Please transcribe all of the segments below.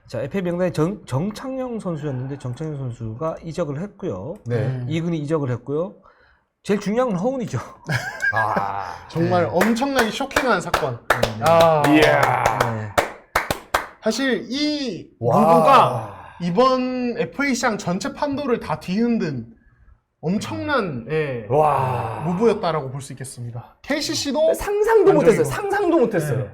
자, FA 명단에 정창영 선수였는데 정창영 선수가 이적을 했고요. 네. 이근이 이적을 했고요. 제일 중요한 건 허운이죠. 정말 네. 엄청나게 쇼킹한 사건. 이야. 네. 사실 이 와. 문구가 이번 FA 시장 전체 판도를 다 뒤흔든 엄청난 와. 무브였다라고 볼 수 있겠습니다. KCC도 상상도 완전히 못했어요. 이거. 상상도 못했어요. 네.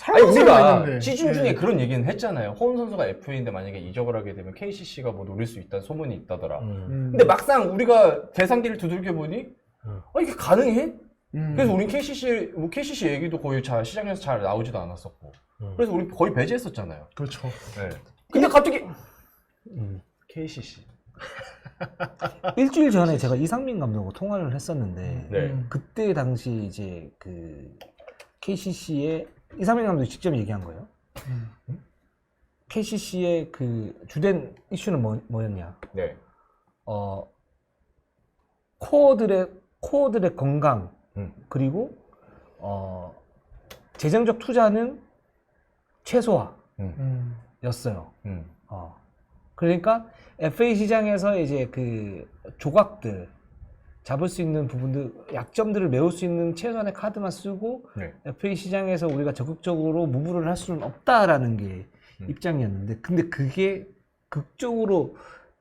아니 설마 우리가 했는데. 시즌 중에 네. 그런 얘기는 했잖아요. 허운 선수가 FA인데 만약에 이적을 하게 되면 KCC가 뭐 노릴 수 있다는 소문이 있다더라. 근데 막상 우리가 계산기를 두들겨 보니 이게 가능해? 그래서 우린 KCC 얘기도 거의 시장에서 잘 나오지도 않았었고. 그래서 우리 거의 배제했었잖아요. 그렇죠. 네. 근데 갑자기 KCC. 일주일 전에 제가 이상민 감독하고 통화를 했었는데 네. 그때 당시 이제 그 KCC의 이상민 감독이 직접 얘기한 거예요. KCC의 그 주된 이슈는 뭐였냐? 네. 코어들의 건강 그리고 재정적 투자는 최소화였어요. 그러니까 FA 시장에서 이제 그 조각들 잡을 수 있는 부분들, 약점들을 메울 수 있는 최소한의 카드만 쓰고 네. FA 시장에서 우리가 적극적으로 무브를 할 수는 없다라는 게 입장이었는데, 근데 그게 극적으로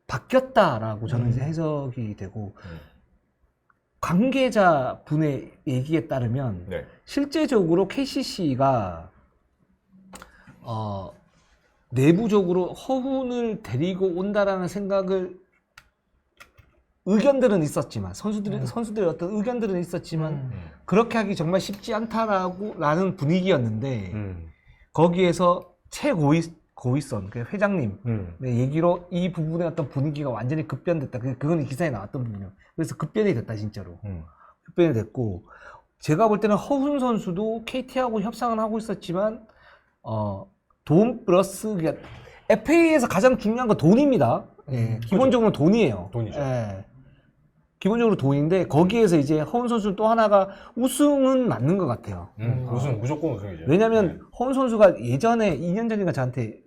바뀌었다라고 저는 이제 해석이 되고, 관계자 분의 얘기에 따르면 네. 실제적으로 KCC가 내부적으로 허훈을 데리고 온다라는 생각을 의견들은 있었지만 선수들의 어떤 의견들은 있었지만 그렇게 하기 정말 쉽지 않다라는 분위기였는데 거기에서 최고위선 그 회장님 얘기로 이 부분의 어떤 분위기가 완전히 급변됐다. 그건 기사에 나왔던 부분이에요. 그래서 급변이 됐다 진짜로. 급변이 됐고, 제가 볼 때는 허훈 선수도 KT하고 협상을 하고 있었지만 돈 플러스 FA에서 가장 중요한 건 돈입니다. 예, 기본적으로 돈이에요. 돈이죠. 예, 기본적으로 돈인데 거기에서 이제 허훈 선수 또 하나가 우승은 맞는 것 같아요. 무조건 우승이죠. 왜냐면 허훈 선수가 예전에 2년 전인가 저한테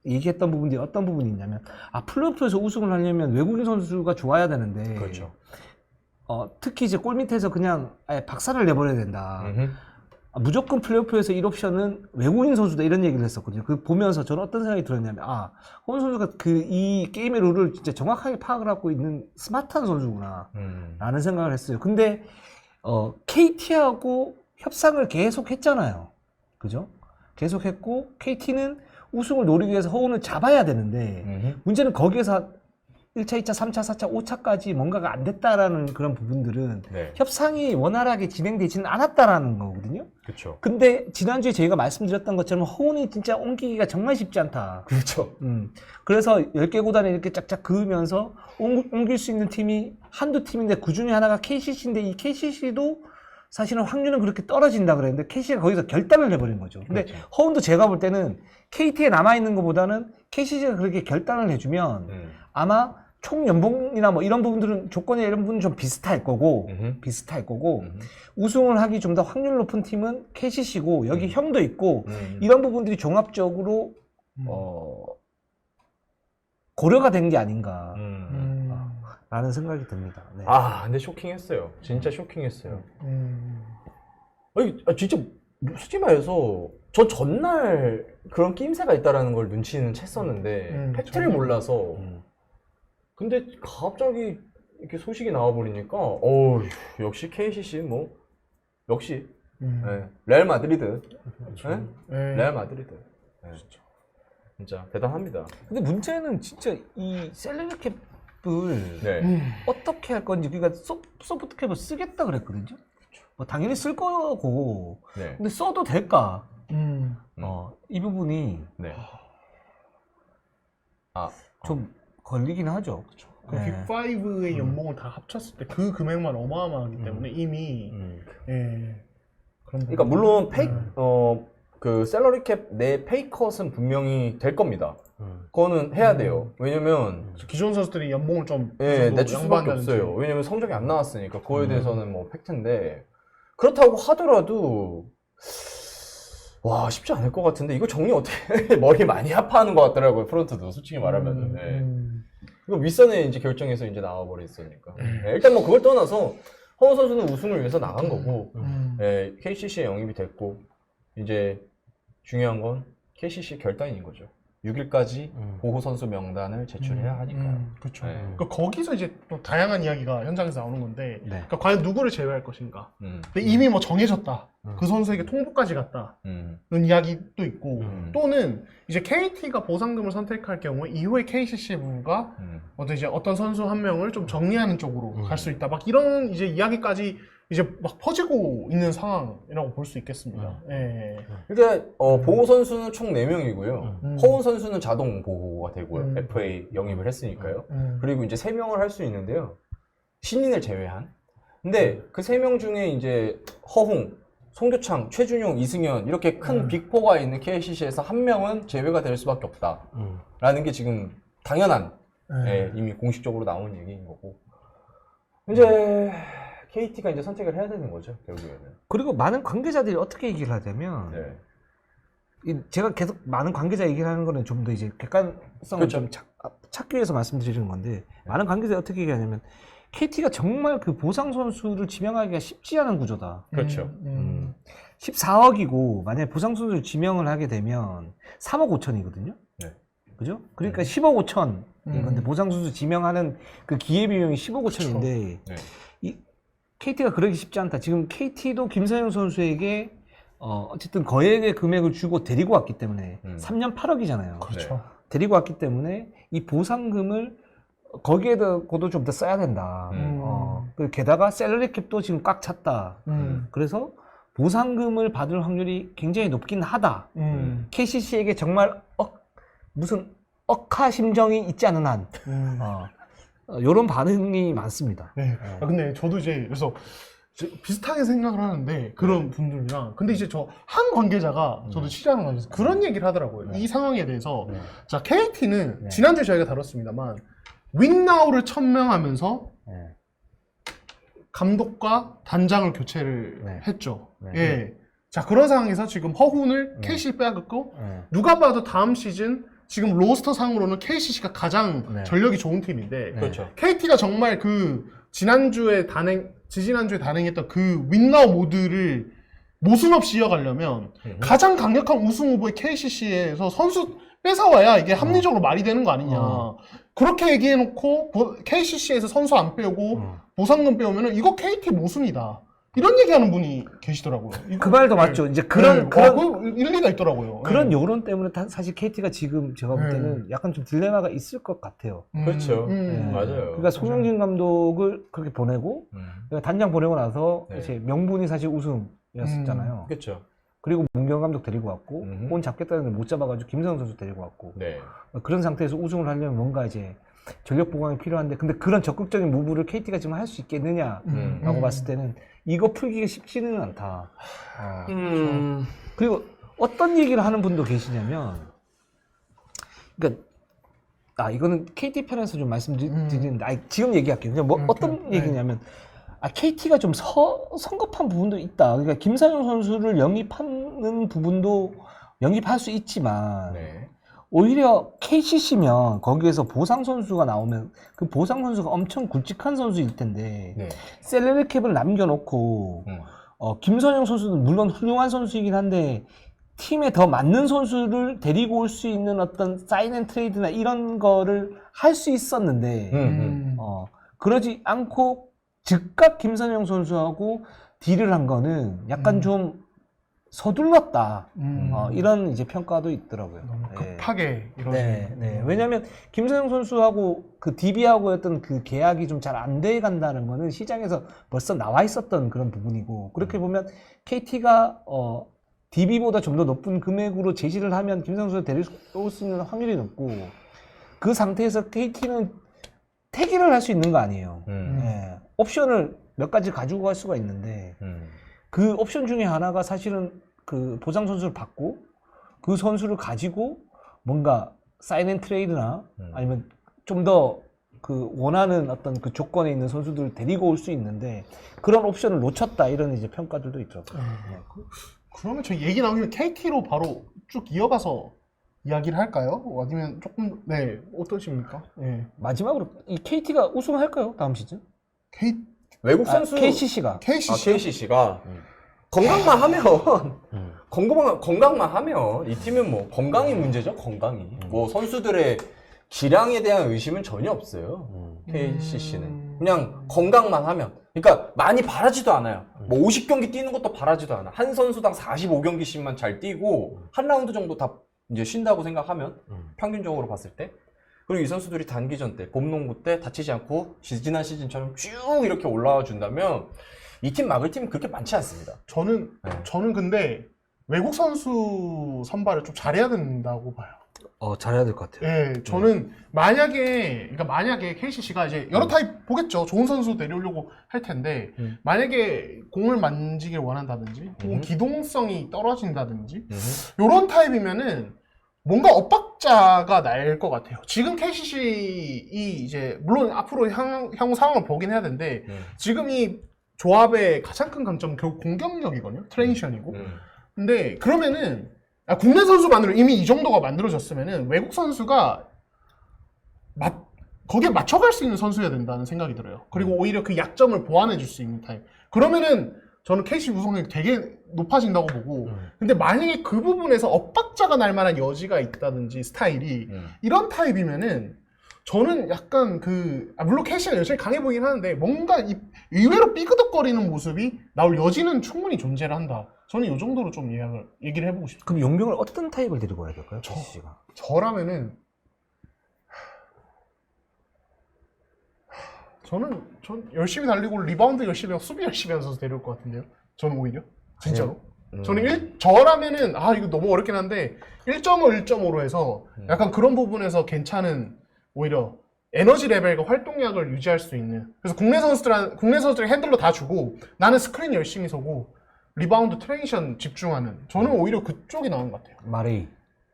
얘기했던 부분들이 어떤 부분이 있냐면, 플레이오프에서 우승을 하려면 외국인 선수가 좋아야 되는데, 그렇죠. 특히 이제 골 밑에서 그냥 아예 박살을 내버려야 된다. 무조건 플레이오프에서 1옵션은 외국인 선수다, 이런 얘기를 했었거든요. 그 보면서 저는 어떤 생각이 들었냐면, 허훈 선수가 이 게임의 룰을 진짜 정확하게 파악을 하고 있는 스마트한 선수구나 라는 생각을 했어요. 근데 KT하고 협상을 계속 했잖아요. 그죠? 계속 했고, KT는 우승을 노리기 위해서 허훈을 잡아야 되는데, 문제는 거기에서 1차, 2차, 3차, 4차, 5차까지 뭔가가 안 됐다라는 그런 부분들은 협상이 원활하게 진행되지는 않았다라는 거거든요. 그렇죠. 근데 지난주에 저희가 말씀드렸던 것처럼 허훈이 진짜 옮기기가 정말 쉽지 않다. 그렇죠. 그래서 10개 구단에 이렇게 짝짝 그으면서 옮길 수 있는 팀이 한두 팀인데, 그 중에 하나가 KCC인데, 이 KCC도 사실은 확률은 그렇게 떨어진다 그랬는데 KCC가 거기서 결단을 해버린 거죠. 근데 그렇죠. 허훈도 제가 볼 때는 KT에 남아있는 것보다는 KCC가 그렇게 결단을 해주면 아마 총 연봉이나 뭐 이런 부분들은, 조건이나 이런 부분은 좀 비슷할 거고, 우승을 하기 좀 더 확률 높은 팀은 KCC고, 여기 형도 있고, 이런 부분들이 종합적으로 고려가 된 게 아닌가 라는 생각이 듭니다. 네. 근데 쇼킹했어요. 진짜 쇼킹했어요. 아니, 진짜 솔직히 말해서 저 전날 그런 낌새가 있다라는 걸 눈치는 챘었는데 팩트를 몰라서. 근데 갑자기 이렇게 소식이 나와버리니까 역시 KCC 뭐 역시 레알 마드리드. 레알 마드리드. 진짜 대단합니다. 근데 문제는 진짜 이 셀러리 캡을 네. 어떻게 할 건지, 그러니까 소프트 캡을 쓰겠다 그랬거든요. 뭐 당연히 쓸 거고, 네. 근데 써도 될까? 이 부분이 네. 좀 걸리긴 하죠. 그 빅5의 연봉을 다 합쳤을 때 그 금액만 어마어마하기 때문에 이미 그런 그러니까 물론 그 셀러리 캡 내 페이컷은 분명히 될 겁니다. 그거는 해야 돼요. 왜냐면 기존 선수들이 연봉을 좀 내줄 수밖에 없어요. 왜냐면 성적이 안 나왔으니까. 그거에 대해서는 뭐 팩트인데, 그렇다고 하더라도 와 쉽지 않을 것 같은데 이거 정리 어떻게 머리 많이 아파하는 것 같더라고요 프론트도 솔직히 말하면은. 네. 이거 윗선에 이제 결정해서 이제 나와버렸으니까. 네, 일단 뭐 그걸 떠나서 허훈 선수는 우승을 위해서 나간 거고 네, KCC에 영입이 됐고 이제 중요한 건 KCC 결단인 거죠. 6일까지 보호 선수 명단을 제출해야 하니까요. 그렇죠. 네. 그러니까 거기서 이제 또 다양한 이야기가 현장에서 나오는 건데, 네. 그러니까 과연 누구를 제외할 것인가. 근데 이미 뭐 정해졌다. 그 선수에게 통보까지 갔다. 는 이야기도 있고, 또는 이제 KT가 보상금을 선택할 경우에 이후에 KCC가 어떤 선수 한 명을 좀 정리하는 쪽으로 갈 수 있다. 막 이런 이제 이야기까지 이제 막 퍼지고 있는 상황이라고 볼 수 있겠습니다. 예. 그러니까 보호 선수는 총 4명이고요. 허훈 선수는 자동 보호가 되고요. FA 영입을 했으니까요. 그리고 이제 3명을 할 수 있는데요. 신인을 제외한. 근데 그 3명 중에 이제 허훈, 송교창, 최준용, 이승현 이렇게 큰 빅4가 있는 KCC에서 한 명은 제외가 될 수밖에 없다. 라는 게 지금 당연한 이미 공식적으로 나온 얘기인 거고. 이제 KT가 이제 선택을 해야 되는 거죠, 결국에는. 그리고 많은 관계자들이 어떻게 얘기를 하냐면 네. 제가 계속 많은 관계자 얘기를 하는 거는 좀 더 이제 객관성을 그렇죠. 좀 찾기 위해서 말씀드리는 건데 많은 관계자들이 어떻게 얘기하냐면 KT가 정말 그 보상 선수를 지명하기가 쉽지 않은 구조다. 그렇죠. 14억이고 만약에 보상 선수를 지명을 하게 되면 3억 5천이거든요. 네. 그죠? 그러니까 10억 5천인 건데 보상 선수 지명하는 그 기회 비용이 10억 5천인데 네. 이 KT가 그러기 쉽지 않다. 지금 KT도 김선영 선수에게 어쨌든 거액의 금액을 주고 데리고 왔기 때문에 3년 8억이잖아요. 그렇죠. 데리고 왔기 때문에 이 보상금을 거기에도 좀 더 써야 된다. 그리고 게다가 셀러리 캡도 지금 꽉 찼다. 그래서 보상금을 받을 확률이 굉장히 높긴 하다. KCC에게 정말 무슨 억하 심정이 있지 않은 한 이런 반응이 많습니다. 네. 근데 저도 이제 그래서 비슷하게 생각을 하는데 그런 분들이랑 근데 이제 저 한 관계자가 저도 취재하는 과정에서 그런 얘기를 하더라고요. 이 상황에 대해서 자 KT는 지난주에 저희가 다뤘습니다만 윈나우를 천명하면서 감독과 단장을 교체를 했죠. 예. 자 그런 상황에서 지금 허훈을 KCC 빼앗겼고 누가 봐도 다음 시즌 지금 로스터 상으로는 KCC가 가장 전력이 좋은 팀인데 그렇죠. KT가 정말 그 지지난주에 단행했던 그 윈나우 모드를 모순 없이 이어가려면 가장 강력한 우승 후보의 KCC에서 선수 뺏어와야 이게 합리적으로 말이 되는 거 아니냐. 그렇게 얘기해놓고 KCC에서 선수 안 빼오고 보상금 빼오면은 이거 KT 모순이다. 이런 얘기하는 분이 계시더라고요. 그 말도 맞죠. 이제 그런 일리가 있더라고요. 그런 여론 때문에 사실 KT가 지금 제가 볼 때는 약간 좀 딜레마가 있을 것 같아요. 그렇죠. 맞아요. 그러니까 송영진 감독을 그렇게 보내고 단장 보내고 나서 이제 명분이 사실 우승이었었잖아요. 그렇죠. 그리고 문경 감독 데리고 왔고 온 잡겠다는데 못 잡아가지고 김성현 선수 데리고 왔고 그런 상태에서 우승을 하려면 뭔가 이제 전력 보강이 필요한데 근데 그런 적극적인 무브를 KT가 지금 할 수 있겠느냐라고 봤을 때는 이거 풀기가 쉽지는 않다. 그리고 어떤 얘기를 하는 분도 계시냐면 그러니까 이거는 KT 편에서 좀 말씀드리는데 지금 얘기할게요. 그냥 뭐 어떤 얘기냐면 KT가 좀 성급한 부분도 있다. 그러니까 김상용 선수를 영입하는 부분도 영입할 수 있지만 오히려 KCC면 거기에서 보상 선수가 나오면 그 보상 선수가 엄청 굵직한 선수일 텐데 셀러리 캡을 남겨놓고 김선영 선수는 물론 훌륭한 선수이긴 한데 팀에 더 맞는 선수를 데리고 올 수 있는 어떤 사인 앤 트레이드나 이런 거를 할 수 있었는데 그러지 않고 즉각 김선영 선수하고 딜을 한 거는 약간 좀 서둘렀다. 이런 이제 평가도 있더라고요. 너무 급하게 이러시는. 왜냐하면 김선영 선수하고 그 DB하고였던 그 계약이 좀 잘 안 돼 간다는 거는 시장에서 벌써 나와 있었던 그런 부분이고 그렇게 보면 KT가 DB보다 좀 더 높은 금액으로 제시를 하면 김선영 선수를 데려올 수 있는 확률이 높고 그 상태에서 KT는 태기를 할 수 있는 거 아니에요. 옵션을 몇 가지 가지고 갈 수가 있는데 그 옵션 중에 하나가 사실은 그 보상 선수를 받고 그 선수를 가지고 뭔가 사인 앤 트레이드나 아니면 좀 더 그 원하는 어떤 그 조건에 있는 선수들을 데리고 올 수 있는데 그런 옵션을 놓쳤다 이런 이제 평가들도 있더라고요. 그러면 저희 얘기 나오면 KT로 바로 쭉 이어가서 이야기를 할까요? 아니면 조금 네 어떠십니까? 네. 마지막으로 이 KT가 우승할까요? 다음 시즌? 외국 선수 KCC가. KCC가 건강만 하면 건강만 하면 이 팀은 뭐 건강이 문제죠. 건강이 뭐 선수들의 기량에 대한 의심은 전혀 없어요. KCC는 그냥 건강만 하면 그러니까 많이 바라지도 않아요. 뭐 50경기 뛰는 것도 바라지도 않아. 한 선수당 45경기씩만 잘 뛰고 한 라운드 정도 다 이제 쉰다고 생각하면 평균적으로 봤을 때 그리고 이 선수들이 단기전 때 봄농구 때 다치지 않고 지난 시즌처럼 쭉 이렇게 올라와 준다면 이 팀 막을 팀은 그렇게 많지 않습니다. 저는 근데 외국 선수 선발을 좀 잘해야 된다고 봐요. 잘해야 될 것 같아요. 네, 저는 만약에 KCC가 이제 여러 타입 보겠죠. 좋은 선수 내려오려고 할 텐데 만약에 공을 만지길 원한다든지 혹은 기동성이 떨어진다든지 이런 타입이면은 뭔가 엇박자가 날 것 같아요. 지금 KCC이 이제 물론 앞으로 향후 상황을 보긴 해야 되는데 지금 이 조합의 가장 큰 강점은 결국 공격력이거든요. 트랜지션이고. 근데 그러면은 국내 선수만으로 이미 이 정도가 만들어졌으면은 외국 선수가 거기에 맞춰갈 수 있는 선수여야 된다는 생각이 들어요. 그리고 오히려 그 약점을 보완해 줄 수 있는 타입. 그러면은 저는 KC 우승률이 되게 높아진다고 보고 근데 만약에 그 부분에서 엇박자가 날 만한 여지가 있다든지 스타일이 이런 타입이면은 저는 약간 물론 KC가 여전히 강해 보이긴 하는데 뭔가 의외로 삐그덕거리는 모습이 나올 여지는 충분히 존재를 한다. 저는 이 정도로 좀 얘기를 해보고 싶어요. 그럼 용병을 어떤 타입을 데리고 와야 될까요? KCC가. 저라면은 전 열심히 달리고 리바운드 열심히 하고 수비 열심히 하는 선수 데려올 것 같은데요. 저는 오히려 진짜로. 저는 저라면은 이거 너무 어렵긴 한데 1.5, 1.5로 해서 약간 그런 부분에서 괜찮은 오히려 에너지 레벨과 활동량을 유지할 수 있는 그래서 국내 선수들 핸들로 다 주고 나는 스크린 열심히 서고 리바운드 트랜지션 집중하는 저는 오히려 그쪽이 나은 것 같아요. 마레이.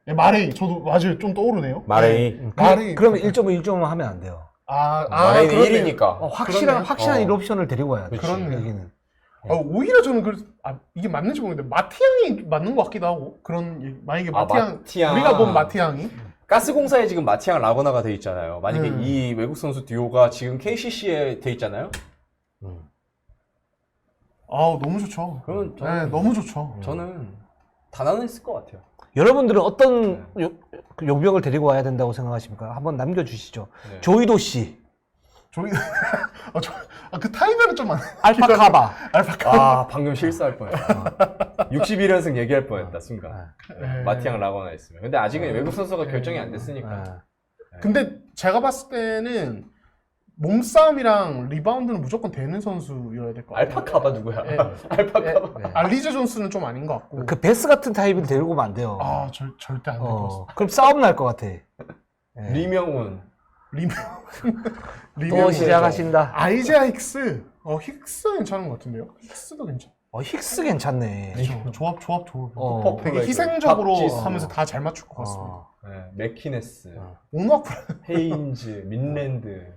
네, 마레이 저도 맞아요. 좀 떠오르네요. 마레이. 네. 마레이. 그러면 1.5, 1.5 하면 안 돼요. 마레이는 1위니까. 확실한 그렇네요. 1옵션을 데리고 와야 돼. 그렇네요. 여기는. 오히려 저는 이게 맞는지 모르겠는데 마티앙이 맞는 것 같기도 하고 그런 만약에 마티앙 우리가 본 마티앙이 가스공사에 지금 마티앙 라거나가 돼 있잖아요. 만약에 이 외국 선수 듀오가 지금 KCC에 돼 있잖아요. 너무 좋죠. 그러면 저는, 너무 좋죠. 저는 단단했을 것 같아요. 여러분들은 어떤 용병을 데리고 와야 된다고 생각하십니까? 한번 남겨주시죠. 네. 조이도 씨, 그 타이밍은 좀 알파카바. 알파카바. 방금 실수할 뻔했다. 61연승 얘기할 뻔했다 순간. 마티앙 라거나 있으면. 근데 아직은 외국 선수가 결정이 안 됐으니까. 근데 제가 봤을 때는 몸싸움이랑 리바운드는 무조건 되는 선수여야 될 것 같아요. 알파카바 누구야? 네. 알파카바. 알리즈 존스는 좀 아닌 것 같고. 그 베스 같은 타입을 데리고 오면 안 돼요. 절대 안 될 것 같습니다. 그럼 싸움 날 것 같아. 리명훈. 또 시작하신다. 아이제아 힉스. 힉스 괜찮은 것 같은데요? 힉스도 괜찮아. 힉스 괜찮네. 조합 좋아. 되게 희생적으로 박지수. 하면서 다 잘 맞출 것 같습니다. 맥키네스, 오너프. 헤인즈, 민랜드.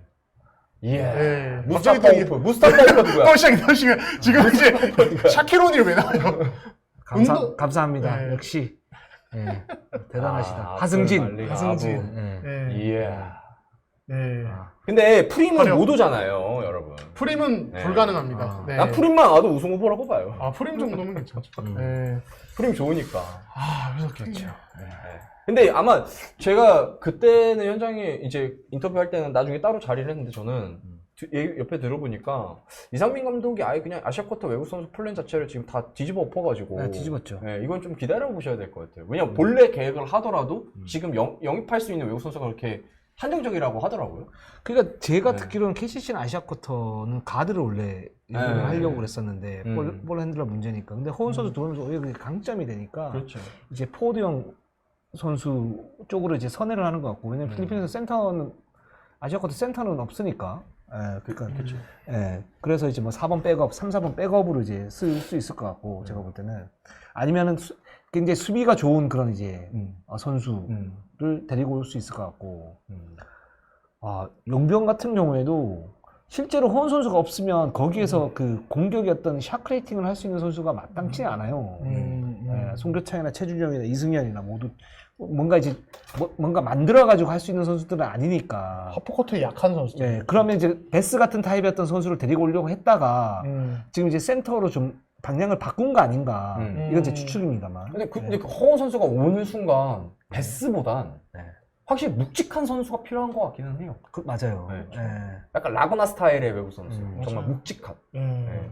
예. 무스타파 누구야? 지금 이제 샤키로니를 왜 나와요? 감사합니다. 네. 역시 대단하시다. 하승진. 네. 근데 프림은 화력. 못 오잖아요, 여러분. 프림은 네. 불가능합니다. 네. 난 프림만 와도 우승 후보라고 봐요. 프림 정도는 괜찮죠. 네. 프림 좋으니까. 그래서 그렇죠. 근데 아마 제가 그때는 현장에 이제 인터뷰할 때는 나중에 따로 자리를 했는데 저는 옆에 들어보니까 이상민 감독이 아예 그냥 아시아쿼터 외국 선수 플랜 자체를 지금 다 뒤집어 엎어가지고 뒤집었죠. 이건 좀 기다려 보셔야 될 것 같아요. 왜냐면 본래 계획을 하더라도 지금 영입할 수 있는 외국 선수가 그렇게 한정적이라고 하더라고요. 그러니까 제가 듣기로는 KCC는 아시아쿼터는 가드를 원래 하려고 그랬었는데 볼 핸들러 문제니까. 근데 호은 선수 들어오면서 오히려 그게 강점이 되니까 그렇죠. 이제 포드형 선수 쪽으로 이제 선회를 하는 것 같고, 왜냐면 필리핀에서 센터는 아시아쿼터 센터는 없으니까. 그러니까 그렇죠. 그래서 이제 뭐 4번 백업, 3, 4번 백업으로 이제 쓸 수 있을 것 같고, 제가 볼 때는 아니면은 굉장히 수비가 좋은 그런 이제 선수를 데리고 올 수 있을 것 같고, 용병 같은 경우에도 실제로 호은 선수가 없으면 거기에서 그 공격의 어떤 샷 크리에이팅을 할 수 있는 선수가 마땅치 않아요. 송교창이나 최준영이나 이승현이나 모두 뭔가 이제 뭔가 만들어가지고 할 수 있는 선수들은 아니니까. 하프코트에 약한 선수. 네, 그러면 이제 베스 같은 타입이었던 선수를 데리고 오려고 했다가 지금 이제 센터로 좀 방향을 바꾼 거 아닌가. 이건 제 추측입니다만. 근데 그 허훈 선수가 오는 순간 베스보단 확실히 묵직한 선수가 필요한 것 같기는 해요. 맞아요. 네. 네. 약간 라구나 스타일의 외국 선수. 정말 맞아요. 묵직한. 네.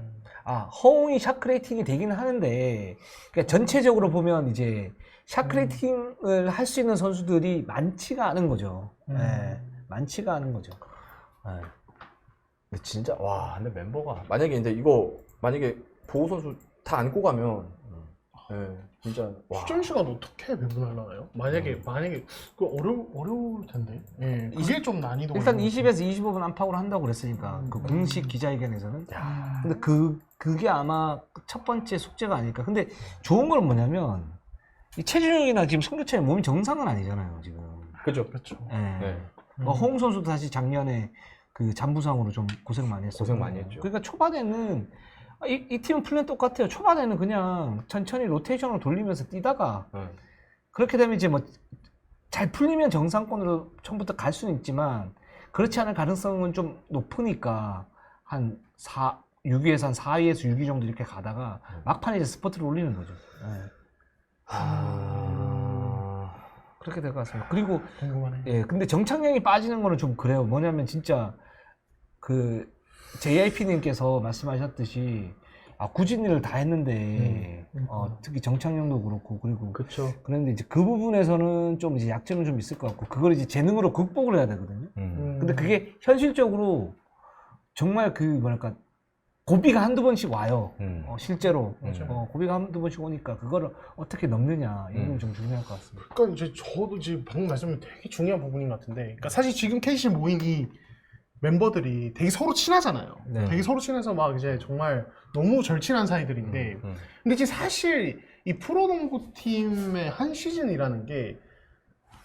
허웅이 샷크레이팅이 되긴 하는데, 그러니까 전체적으로 보면 이제 샷크레이팅을 할 수 있는 선수들이 많지가 않은 거죠. 네. 많지가 않은 거죠. 네. 근데 진짜 와, 근데 멤버가 만약에 이제 이거 만약에 보호 선수 다 안고 가면 진짜 와. 수준 씨가 어떻게 배분하려나요? 만약에 그 어려울 텐데. 그게 좀 난이도가 일단 있는 20에서 25분 안팎으로 한다고 그랬으니까 그 공식 기자회견에서는. 근데 그게 아마 첫 번째 숙제가 아닐까. 근데 좋은 건 뭐냐면 이 최준영이나 지금 송교창의 몸이 정상은 아니잖아요 지금. 그죠. 그렇죠. 네. 허웅 선수도 사실 작년에 그 잠부상으로 좀 고생 많이 했어요. 고생 많이 했죠. 그러니까 초반에는 이 팀은 플랜 똑같아요. 초반에는 그냥 천천히 로테이션으로 돌리면서 뛰다가 그렇게 되면 이제 뭐 잘 풀리면 정상권으로 처음부터 갈 수는 있지만 그렇지 않을 가능성은 좀 높으니까 한 6위에서 한 4위에서 6위 정도 이렇게 가다가 막판에 이제 스포트를 올리는 거죠. 그렇게 될 것 같습니다. 그리고 궁금하네. 근데 정창영이 빠지는 거는 좀 그래요. 뭐냐면 진짜 그 JIP님께서 말씀하셨듯이 굳은 일을 다 했는데 특히 정창영도 그렇고 그리고 그렇죠. 그런데 이제 그 부분에서는 좀 이제 약점은 좀 있을 것 같고 그걸 이제 재능으로 극복을 해야 되거든요. 근데 그게 현실적으로 정말 그 뭐랄까 고비가 한두 번씩 와요. 실제로 고비가 한두 번씩 오니까 그거를 어떻게 넘느냐 이건 좀 중요할 것 같습니다. 그러니까 이제 저도 지금 방금 말씀드린 되게 중요한 부분인 것 같은데, 그러니까 사실 지금 KC 모인 이 멤버들이 되게 서로 친하잖아요. 네. 되게 서로 친해서 막 이제 정말 너무 절친한 사이들인데, 근데 지금 사실 이 프로농구 팀의 한 시즌이라는 게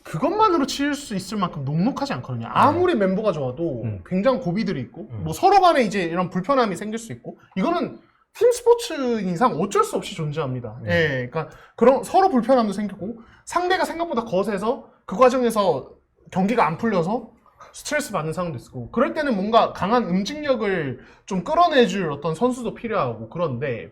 그것만으로 치를 수 있을 만큼 녹록하지 않거든요. 아무리 멤버가 좋아도 굉장히 고비들이 있고, 뭐 서로 간에 이제 이런 불편함이 생길 수 있고, 이거는 팀 스포츠인 이상 어쩔 수 없이 존재합니다. 예, 그러니까 그런 서로 불편함도 생기고, 상대가 생각보다 거세서 그 과정에서 경기가 안 풀려서 스트레스 받는 상황도 있고, 그럴 때는 뭔가 강한 응징력을 좀 끌어내줄 어떤 선수도 필요하고, 그런데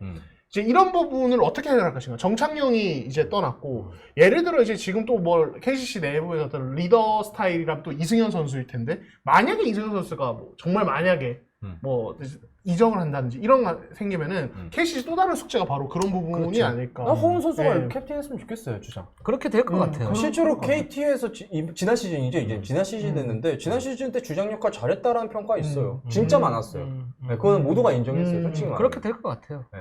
이제 이런 부분을 어떻게 해결할 것인가. 정창영이 이제 떠났고, 예를 들어 이제 지금 또 뭐 KCC 내부에서 어떤 리더 스타일이랑 또 이승현 선수일 텐데, 만약에 이승현 선수가 뭐 정말 만약에 뭐 이적을 한다든지 이런 거 생기면은 KCC 또 다른 숙제가 바로 그런 부분이 그렇죠. 아닐까. 허훈 선수가 예. 캡틴했으면 좋겠어요, 주장. 그렇게 될 것 같아요. 실제로 KT에서 지난 시즌이죠. 이제 지난 시즌 됐는데 지난 시즌 때 주장 역할 잘했다라는 평가 있어요. 진짜 많았어요. 네, 그거는 모두가 인정했어요. 솔직히 말하면. 그렇게 될 것 같아요. 네.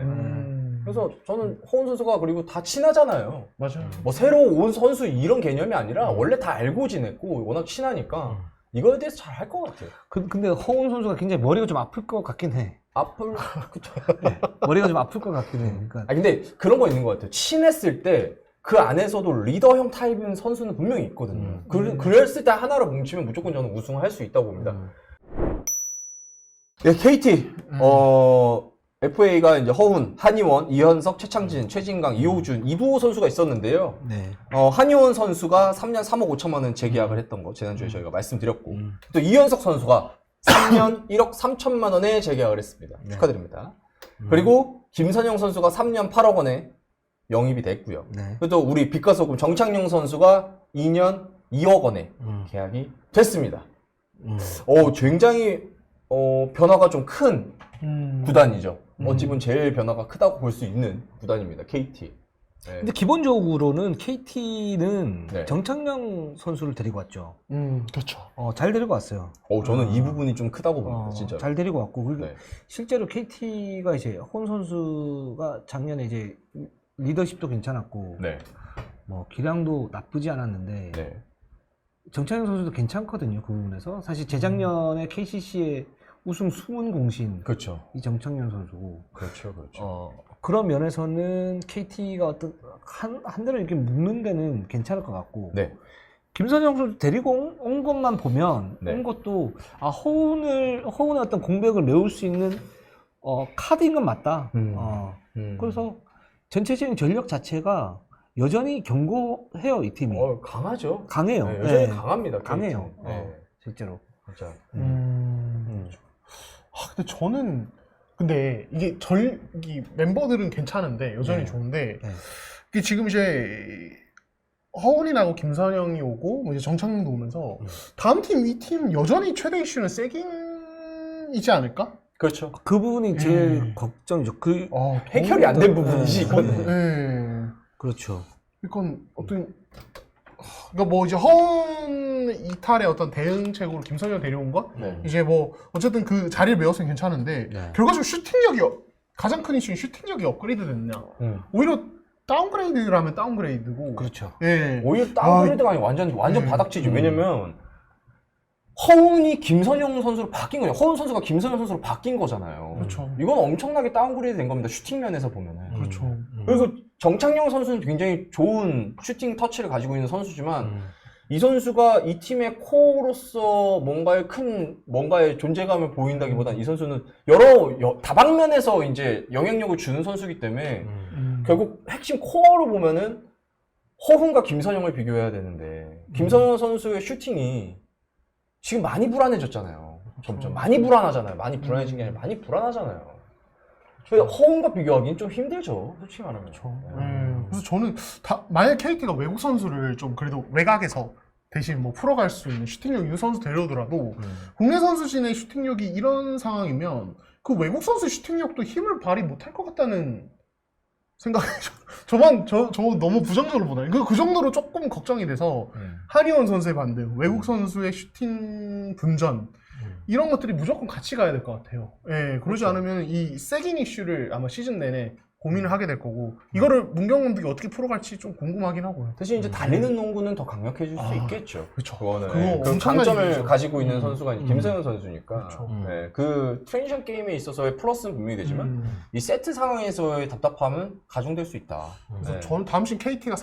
그래서 저는 허훈 선수가 그리고 다 친하잖아요. 맞아요. 뭐 새로 온 선수 이런 개념이 아니라 원래 다 알고 지냈고 워낙 친하니까 이거에 대해서 잘 할 것 같아요. 근데 허훈 선수가 굉장히 머리가 좀 아플 것 같긴 해. 그쵸. 머리가 좀 아플 것 같긴 해. 그러니까 근데 그런 거 있는 것 같아요. 친했을 때 그 안에서도 리더형 타입인 선수는 분명히 있거든요. 그랬을 때 하나로 뭉치면 무조건 저는 우승할 수 있다고 봅니다. 예, KT FA가 이제 허훈, 한희원, 이현석, 최창진, 최진강, 이호준, 이두호 선수가 있었는데요. 네. 한희원 선수가 3년 3억 5천만 원 재계약을 했던 거 지난주에 저희가 말씀드렸고 또 이현석 선수가 3년 1억 3천만 원에 재계약을 했습니다. 축하드립니다. 그리고 김선영 선수가 3년 8억 원에 영입이 됐고요. 네. 그리고 또 우리 빛과소금 정창용 선수가 2년 2억 원에 계약이 됐습니다. 굉장히 변화가 좀 큰 구단이죠. 어찌 보면 제일 변화가 크다고 볼 수 있는 구단입니다. KT. 네. 근데 기본적으로는 KT는 네. 정창영 선수를 데리고 왔죠. 그렇죠. 잘 데리고 왔어요. 저는 이 부분이 좀 크다고 봅니다. 진짜. 잘 데리고 왔고 그리고 네. 실제로 KT가 이제 허훈 선수가 작년에 이제 리더십도 괜찮았고 네. 뭐 기량도 나쁘지 않았는데 네. 정창영 선수도 괜찮거든요. 그 부분에서 사실 재작년에 KCC의 우승 수문 공신 그렇죠. 이 정창영 선수고 그렇죠. 그런 면에서는 KT가 어떤 한 대로 이렇게 묶는 데는 괜찮을 것 같고 네. 김선영 선수 데리고 온 것만 보면 네. 온 것도 허훈의 어떤 공백을 메울 수 있는 카드인 건 맞다. 그래서 전체적인 전력 자체가 여전히 견고해요, 이 팀이. 강하죠. 강해요. 네, 여전히 네. 강합니다. 강해요. 네. 실제로. 진짜. 근데 저는 근데 이게 이 멤버들은 괜찮은데 여전히 네. 좋은데 네. 이게 지금 이제 허훈이 나고 김선영이 오고 뭐 이제 정창용도 오면서 다음 팀 이 팀 여전히 최대 이슈는 세깅이지 않을까? 그렇죠. 그 부분이 제일 걱정이죠. 그 해결이 안 된 부분이지, 이건. 네. 그렇죠. 이건 그러니까 뭐 이제 허훈 이탈의 어떤 대응책으로 김선영 데려온 건 네. 이제 뭐 어쨌든 그 자리를 메웠으면 괜찮은데 네. 결과적으로 가장 큰 이슈는 슈팅력이 업그레이드 됐냐? 오히려 다운그레이드라면 다운그레이드고. 그렇죠. 예. 오히려 다운그레이드가 아니고 완전 바닥지죠. 왜냐면 허훈이 김선영 선수로 바뀐 거예요. 허훈 선수가 김선영 선수로 바뀐 거잖아요. 그렇죠. 이건 엄청나게 다운그레이드 된 겁니다. 슈팅 면에서 보면은. 그렇죠. 그리고 정창용 선수는 굉장히 좋은 슈팅 터치를 가지고 있는 선수지만 이 선수가 이 팀의 코어로서 뭔가의 존재감을 보인다기보다는 이 선수는 다방면에서 이제 영향력을 주는 선수이기 때문에 결국 핵심 코어로 보면은 허훈과 김선영을 비교해야 되는데 김선영 선수의 슈팅이 지금 많이 불안해졌잖아요. 점점 많이 불안하잖아요. 많이 불안해진 게 아니라 많이 불안하잖아요. 그래서 허훈과 비교하기는 좀 힘들죠. 솔직히 말하면. 그래서 저는 만약 KT가 외국 선수를 좀 그래도 외곽에서 대신 뭐 풀어갈 수 있는 슈팅력 있는 선수 데려오더라도 국내 선수진의 슈팅력이 이런 상황이면 그 외국 선수 슈팅력도 힘을 발휘 못할 것 같다는 생각이 저 너무 부정적으로 보나요? 그 정도로 조금 걱정이 돼서 한희원 선수의 반등, 외국 선수의 슈팅 분전 이런 것들이 무조건 같이 가야 될 것 같아요. 예, 그러지 않으면 이 세깅 이슈를 아마 시즌 내내 고민을 하게 될 거고 이거를 문경 감독이 어떻게 풀어갈지 좀 궁금하긴 하고요. 대신 이제 달리는 농구는 더 강력해질 수 있겠죠. 그렇죠. 그거는 그거 그 강점을 엄청나게 가지고 있는 선수가 김서현 선수니까. 그렇죠. 네, 그 트랜지션 게임에 있어서의 플러스는 분명히 되지만 이 세트 상황에서의 답답함은 가중될 수 있다. 그래서 저는 다음 시즌 KT가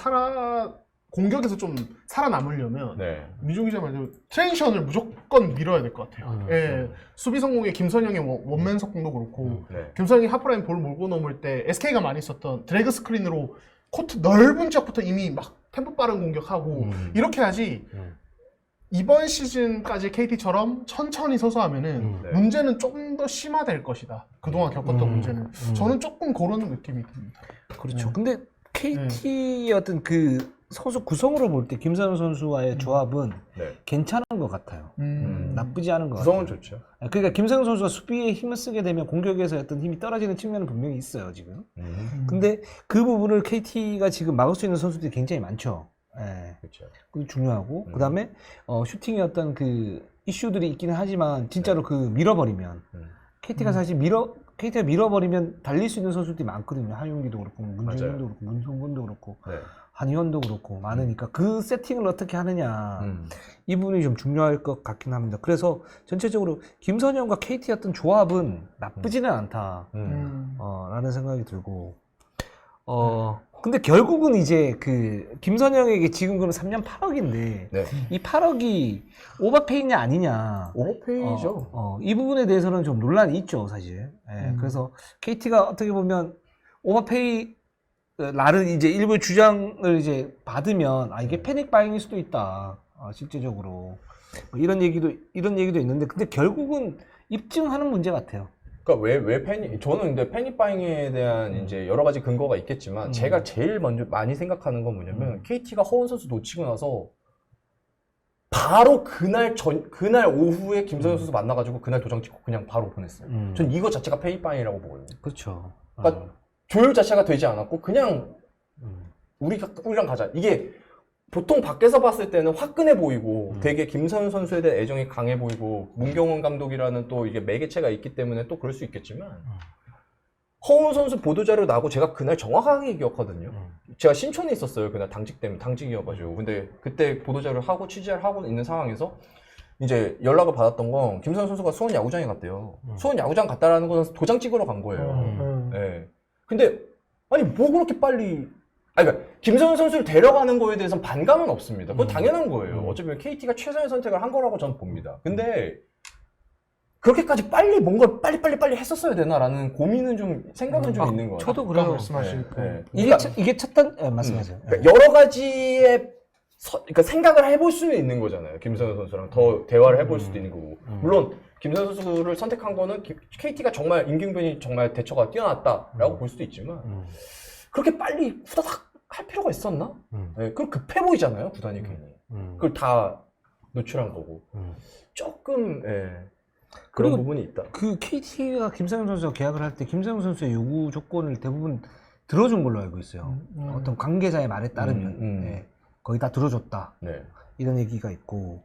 공격에서 좀 살아남으려면 네. 미종 기자 말대로 트랜지션을 무조건 밀어야 될 것 같아요. 예, 수비 성공의 김선영의 원맨 속공도 그렇고 네. 김선영이 하프라인 볼 몰고 넘을 때 SK가 많이 썼던 드래그 스크린으로 코트 넓은 지역부터 이미 막 템포 빠른 공격하고 이렇게 하지 이번 시즌까지 KT처럼 천천히 서서 하면은 네. 문제는 좀 더 심화될 것이다. 그동안 겪었던 문제는. 저는 조금 그런 느낌이 듭니다. 그렇죠. 근데 KT의 어떤 그 선수 구성으로 볼 때 김선영 선수와의 조합은 네. 괜찮은 것 같아요. 나쁘지 않은 것 같아요. 구성은 좋죠. 그러니까 김선영 선수가 수비에 힘을 쓰게 되면 공격에서 어떤 힘이 떨어지는 측면은 분명히 있어요, 지금. 근데 그 부분을 KT가 지금 막을 수 있는 선수들이 굉장히 많죠. 예. 그렇죠. 그게 중요하고 그다음에 슈팅의 어떤 그 이슈들이 있기는 하지만 진짜로 그 밀어버리면 KT가 사실 KT가 밀어버리면 달릴 수 있는 선수들이 많거든요. 하윤기도 그렇고 문준현도 그렇고 문성근도 그렇고 네. 한의원도 그렇고 많으니까 그 세팅을 어떻게 하느냐 이 부분이 좀 중요할 것 같긴 합니다. 그래서 전체적으로 김선영과 KT 어떤 조합은 나쁘지는 않다 라는 생각이 들고 근데 결국은 이제 그 김선영에게 지금 그럼 3년 8억인데 네. 이 8억이 오버페이냐 아니냐 오버페이죠. 이 부분에 대해서는 좀 논란이 있죠 사실. 그래서 KT가 어떻게 보면 오버페이 라는 이제 일부 주장을 이제 받으면 이게 패닉 바잉일 수도 있다 실제적으로 뭐 이런 얘기도 있는데 근데 결국은 입증하는 문제 같아요. 그러니까 왜 저는 근데 패닉바잉에 대한 이제 여러 가지 근거가 있겠지만 제가 제일 먼저 많이 생각하는 건 뭐냐면 KT가 허훈 선수 놓치고 나서 바로 그날 오후에 김선영 선수 만나가지고 그날 도장 찍고 그냥 바로 보냈어요. 전 이거 자체가 패닉바잉이라고 보거든요. 그렇죠. 그러니까 조율 자체가 되지 않았고 그냥 우리랑 가자. 이게 보통 밖에서 봤을 때는 화끈해 보이고 되게 김선영 선수에 대한 애정이 강해 보이고 문경원 감독이라는 또 이게 매개체가 있기 때문에 또 그럴 수 있겠지만 허훈 선수 보도자료 나고 제가 그날 정확하게 기억하거든요. 제가 신촌에 있었어요. 그날 당직이어가지고. 근데 그때 보도자료를 하고 취재를 하고 있는 상황에서 이제 연락을 받았던 건 김선영 선수가 수원 야구장에 갔대요. 수원 야구장 갔다라는 건 도장 찍으러 간 거예요. 네. 근데 아니 뭐 그렇게 빨리 그러니까 김선영 선수를 데려가는 거에 대해서는 반감은 없습니다. 그건 당연한 거예요. 어차피 KT가 최선의 선택을 한 거라고 저는 봅니다. 근데 그렇게까지 빨리 뭔가 빨리 했었어야 되나라는 고민은 좀 생각은 좀 있는 것 같아요. 저도 그래요. 말씀하시니까. 이게 말씀하세요. 그러니까 여러 가지의 그러니까 생각을 해볼 수는 있는 거잖아요. 김선우 선수랑 더 대화를 해볼 수도 있는 거고. 물론 김선우 선수를 선택한 거는 KT가 정말 임경변이 정말 대처가 뛰어났다라고 볼 수도 있지만 그렇게 빨리 후다닥 할 필요가 있었나? 네, 그럼 급해 보이잖아요, 구단이 괜히. 그걸 다 노출한 거고. 조금 그런 부분이 있다. 그 KT가 김상현 선수와 계약을 할 때 김상현 선수의 요구 조건을 대부분 들어준 걸로 알고 있어요. 어떤 관계자의 말에 따르면 네, 거의 다 들어줬다. 네. 이런 얘기가 있고,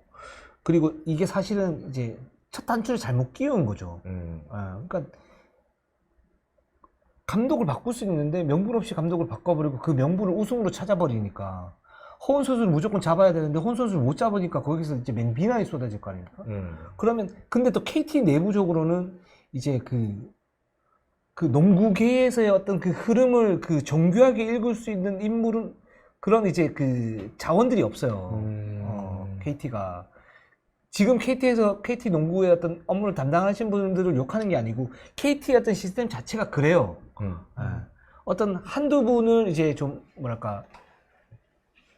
그리고 이게 사실은 이제 첫 단추를 잘못 끼운 거죠. 그러니까 감독을 바꿀 수 있는데 명분 없이 감독을 바꿔버리고 그 명분을 우승으로 찾아버리니까 허훈 선수를 무조건 잡아야 되는데 허훈 선수를 못 잡으니까 거기서 이제 비난이 쏟아질 거 아닙니까? 그러면 근데 또 KT 내부적으로는 이제 그 농구계에서의 어떤 그 흐름을 그 정교하게 읽을 수 있는 인물은 그런 이제 그 자원들이 없어요. KT가 지금 KT에서 KT 농구의 어떤 업무를 담당하신 분들을 욕하는 게 아니고 KT의 어떤 시스템 자체가 그래요. 어떤 한두 분을 이제 좀 뭐랄까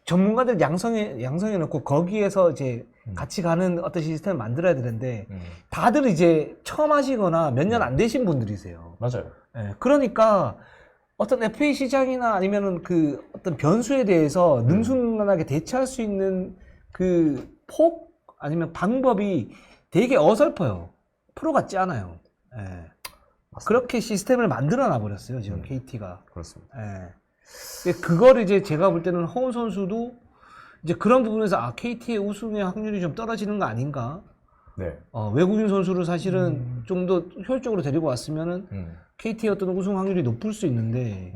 전문가들 양성해 놓고 거기에서 이제 같이 가는 어떤 시스템을 만들어야 되는데 다들 이제 처음 하시거나 몇 년 안 되신 분들이세요. 맞아요. 그러니까 어떤 FA 시장이나 아니면은 그 어떤 변수에 대해서 능수능란하게 대처할 수 있는 그 폭 아니면 방법이 되게 어설퍼요. 프로 같지 않아요. 그렇게 시스템을 만들어 놔 버렸어요, 지금 KT가. 그렇습니다. 그거를 이제 제가 볼 때는 허훈 선수도 이제 그런 부분에서 KT의 우승의 확률이 좀 떨어지는 거 아닌가? 네. 외국인 선수를 사실은 좀 더 효율적으로 데리고 왔으면은 KT의 어떤 우승 확률이 높을 수 있는데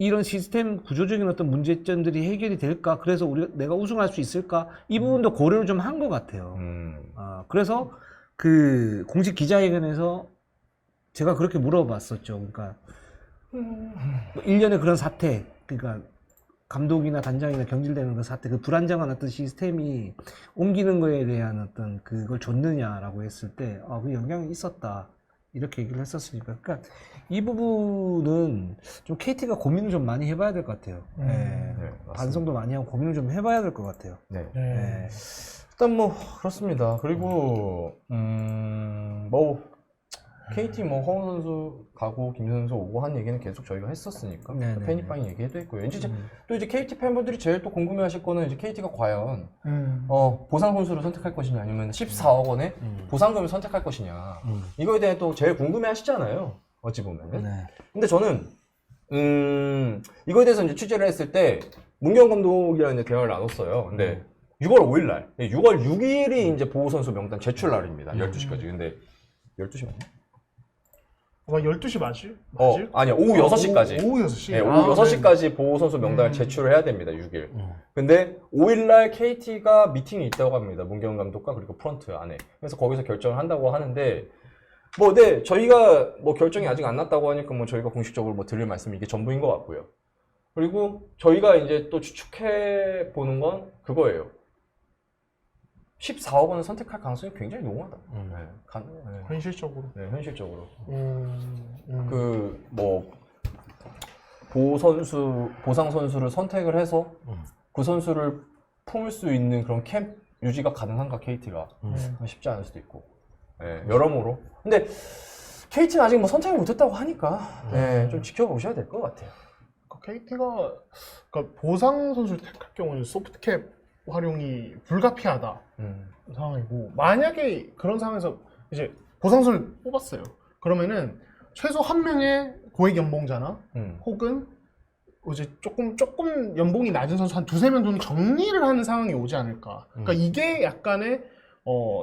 이런 시스템 구조적인 어떤 문제점들이 해결이 될까? 그래서 내가 우승할 수 있을까? 이 부분도 고려를 좀 한 것 같아요. 그래서 그 공식 기자회견에서 제가 그렇게 물어봤었죠. 그러니까 1년에 그런 사태, 그러니까 감독이나 단장이나 경질되는 그 사태, 그 불안정한 어떤 시스템이 옮기는 거에 대한 어떤 그걸 줬느냐라고 했을 때, 그 영향이 있었다. 이렇게 얘기를 했었으니까. 그러니까 이 부분은 좀 KT가 고민을 좀 많이 해봐야 될 것 같아요. 반성도 많이 하고 고민을 좀 해봐야 될 것 같아요. 일단 뭐 그렇습니다. 그리고 뭐 KT 뭐 허훈 선수 가고 김 선수 오고 한 얘기는 계속 저희가 했었으니까 팬이빵이 얘기해도 있고요. 이제 또 이제 KT 팬분들이 제일 또 궁금해하실 거는 이제 KT가 과연 보상 선수를 선택할 것이냐 아니면 14억 원의 보상금을 선택할 것이냐 이거에 대해 또 제일 궁금해하시잖아요. 어찌 보면은. 근데 저는 이거에 대해서 이제 취재를 했을 때 문경 감독이랑 이제 대화를 나눴어요. 근데 6월 5일 날, 6월 6일이 이제 보호 선수 명단 제출 날입니다. 12시까지. 근데 12시 맞나? 12시 맞지? 아니야. 오후 6시까지. 오후 6시? 네, 오후 6시까지 보호선수 명단을 제출을 해야 됩니다. 6일. 근데 5일날 KT가 미팅이 있다고 합니다. 문경 감독과 그리고 프런트 안에. 그래서 거기서 결정을 한다고 하는데 뭐 저희가 뭐 결정이 아직 안 났다고 하니까 뭐 저희가 공식적으로 뭐 드릴 말씀이 이게 전부인 것 같고요. 그리고 저희가 이제 또 추측해 보는 건 그거예요. 14억 원을 선택할 가능성이 굉장히 농후하다. 현실적으로. 현실적으로. 그 뭐 보상 선수를 선택을 해서 그 선수를 품을 수 있는 그런 캠 유지가 가능한가 KT가 쉽지 않을 수도 있고. 여러모로. 근데 KT는 아직 뭐 선택을 못했다고 하니까 좀 지켜보셔야 될 것 같아요. KT가 그러니까 보상 선수를 택할 경우는 소프트캡 활용이 불가피하다 상황이고, 만약에 그런 상황에서 이제 보상선을 뽑았어요. 그러면은 최소 한 명의 고액 연봉자나 혹은 이제 조금 연봉이 낮은 선수 한 두세 명 정도 정리를 하는 상황이 오지 않을까. 그러니까 이게 약간의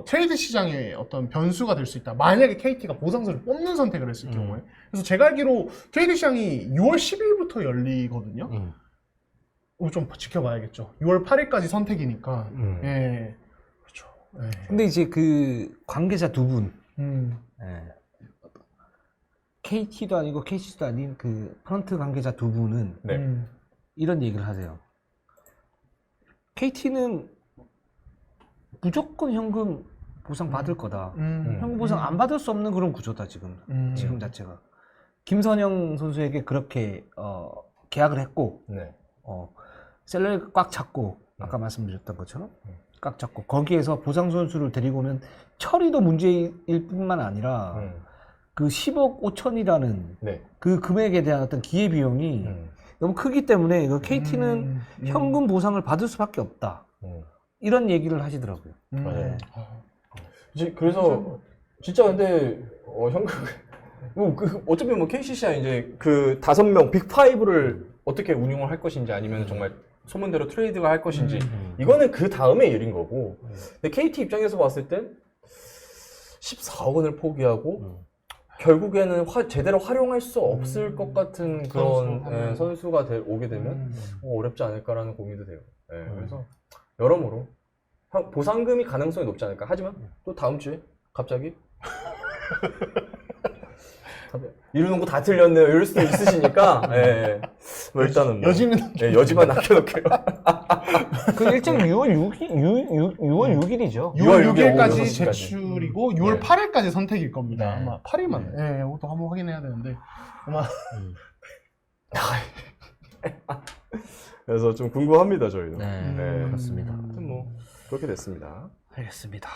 트레이드 시장의 어떤 변수가 될 수 있다. 만약에 KT가 보상선을 뽑는 선택을 했을 경우에. 그래서 제가 알기로 트레이드 시장이 6월 10일부터 열리거든요. 좀 지켜봐야겠죠. 6월 8일까지 선택이니까. 그렇죠. 근데 이제 그 관계자 두 분, KT도 아니고 KC도 아닌 그 프런트 관계자 두 분은 이런 얘기를 하세요. KT는 무조건 현금 보상 받을 거다. 현금 보상 안 받을 수 없는 그런 구조다 지금. 지금 자체가. 김선영 선수에게 그렇게 계약을 했고 네. 셀러를 꽉 잡고 아까 말씀드렸던 것처럼 꽉 잡고 거기에서 보상 선수를 데리고 오면 처리도 문제일 뿐만 아니라 그 10억 5천이라는 네. 그 금액에 대한 어떤 기회 비용이 너무 크기 때문에 그 KT는 현금 보상을 받을 수밖에 없다. 이런 얘기를 하시더라고요. 맞아요. 그래서 진짜 근데 현금 어차피 뭐 KCC야 이제 그 5명 빅5를 어떻게 운용을 할 것인지 아니면 정말 소문대로 트레이드가 할 것인지 이거는 그 다음의 일인 거고 근데 KT 입장에서 봤을 땐 14억 원을 포기하고 결국에는 제대로 활용할 수 없을 것 같은 그런 선수가 오게 되면 어렵지 않을까라는 고민도 돼요. 그래서 여러모로 보상금이 가능성이 높지 않을까. 하지만 또 다음 주에 갑자기 이러는 거 다 틀렸네요. 이럴 수도 있으시니까. 뭐 일단은 뭐, 여지만 남겨놓게요. 그 일정이 6월 6일이죠. 6월 6일까지 6일까지 제출이고 6월 8일까지 선택일 겁니다. 아마 8일 만에. 이것도 한번 확인해야 되는데 아마 그래서 좀 궁금합니다, 저희도. 그렇습니다. 뭐 그렇게 됐습니다. 알겠습니다.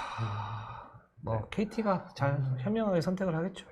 뭐 KT가 잘 현명하게 선택을 하겠죠.